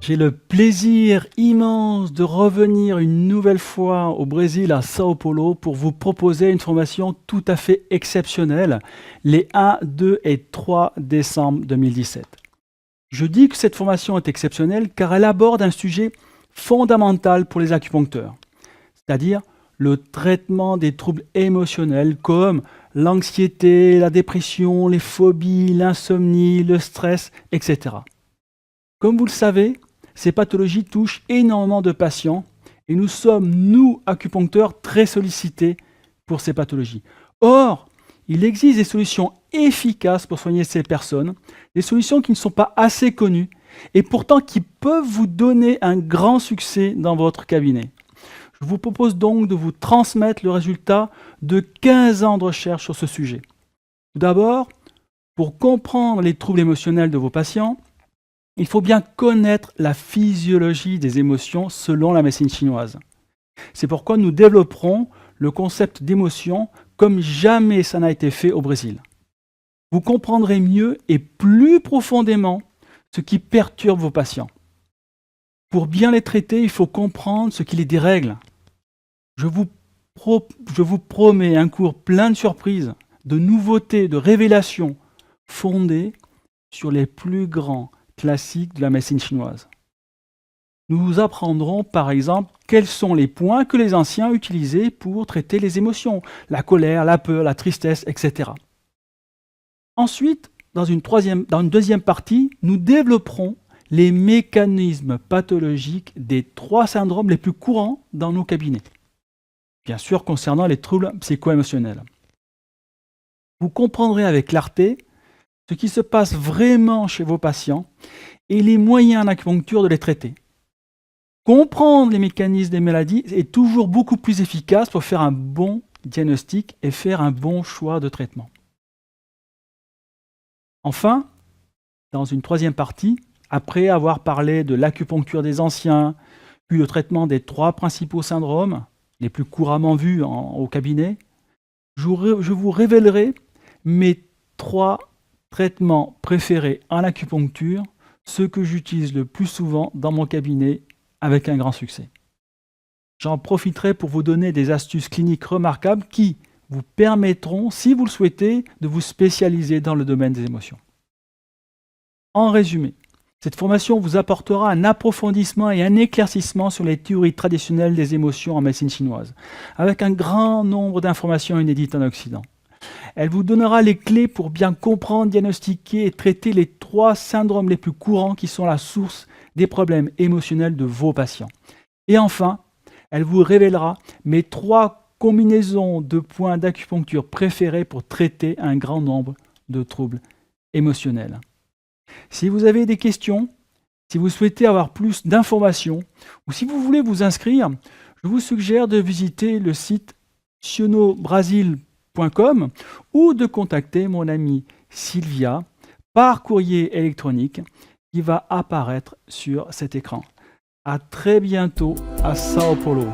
J'ai le plaisir immense de revenir une nouvelle fois au Brésil, à Sao Paulo, pour vous proposer une formation tout à fait exceptionnelle, les 1, 2 et 3 décembre 2017. Je dis que cette formation est exceptionnelle car elle aborde un sujet fondamental pour les acupuncteurs, c'est-à-dire le traitement des troubles émotionnels comme l'anxiété, la dépression, les phobies, l'insomnie, le stress, etc. Comme vous le savez, ces pathologies touchent énormément de patients et nous sommes, nous, acupuncteurs, très sollicités pour ces pathologies. Or, il existe des solutions efficaces pour soigner ces personnes, des solutions qui ne sont pas assez connues et pourtant qui peuvent vous donner un grand succès dans votre cabinet. Je vous propose donc de vous transmettre le résultat de 15 ans de recherche sur ce sujet. Tout d'abord, pour comprendre les troubles émotionnels de vos patients, il faut bien connaître la physiologie des émotions selon la médecine chinoise. C'est pourquoi nous développerons le concept d'émotion comme jamais ça n'a été fait au Brésil. Vous comprendrez mieux et plus profondément ce qui perturbe vos patients. Pour bien les traiter, il faut comprendre ce qui les dérègle. Je vous promets un cours plein de surprises, de nouveautés, de révélations fondées sur les plus grands classiques de la médecine chinoise. Nous vous apprendrons par exemple quels sont les points que les anciens utilisaient pour traiter les émotions, la colère, la peur, la tristesse, etc. Ensuite, dans une deuxième partie, nous développerons les mécanismes pathologiques des 3 syndromes les plus courants dans nos cabinets, bien sûr concernant les troubles psycho-émotionnels. Vous comprendrez avec clarté ce qui se passe vraiment chez vos patients et les moyens en acupuncture de les traiter. Comprendre les mécanismes des maladies est toujours beaucoup plus efficace pour faire un bon diagnostic et faire un bon choix de traitement. Enfin, dans une troisième partie, après avoir parlé de l'acupuncture des anciens, puis le traitement des 3 principaux syndromes, les plus couramment vus au cabinet, je vous révélerai mes 3 traitements préférés en acupuncture, ceux que j'utilise le plus souvent dans mon cabinet avec un grand succès. J'en profiterai pour vous donner des astuces cliniques remarquables qui vous permettront, si vous le souhaitez, de vous spécialiser dans le domaine des émotions. En résumé, cette formation vous apportera un approfondissement et un éclaircissement sur les théories traditionnelles des émotions en médecine chinoise, avec un grand nombre d'informations inédites en Occident. Elle vous donnera les clés pour bien comprendre, diagnostiquer et traiter les 3 syndromes les plus courants qui sont la source des problèmes émotionnels de vos patients. Et enfin, elle vous révélera mes 3 combinaisons de points d'acupuncture préférés pour traiter un grand nombre de troubles émotionnels. Si vous avez des questions, si vous souhaitez avoir plus d'informations ou si vous voulez vous inscrire, je vous suggère de visiter le site sionobrasil.com ou de contacter mon amie Sylvia par courrier électronique qui va apparaître sur cet écran. À très bientôt à Sao Paulo.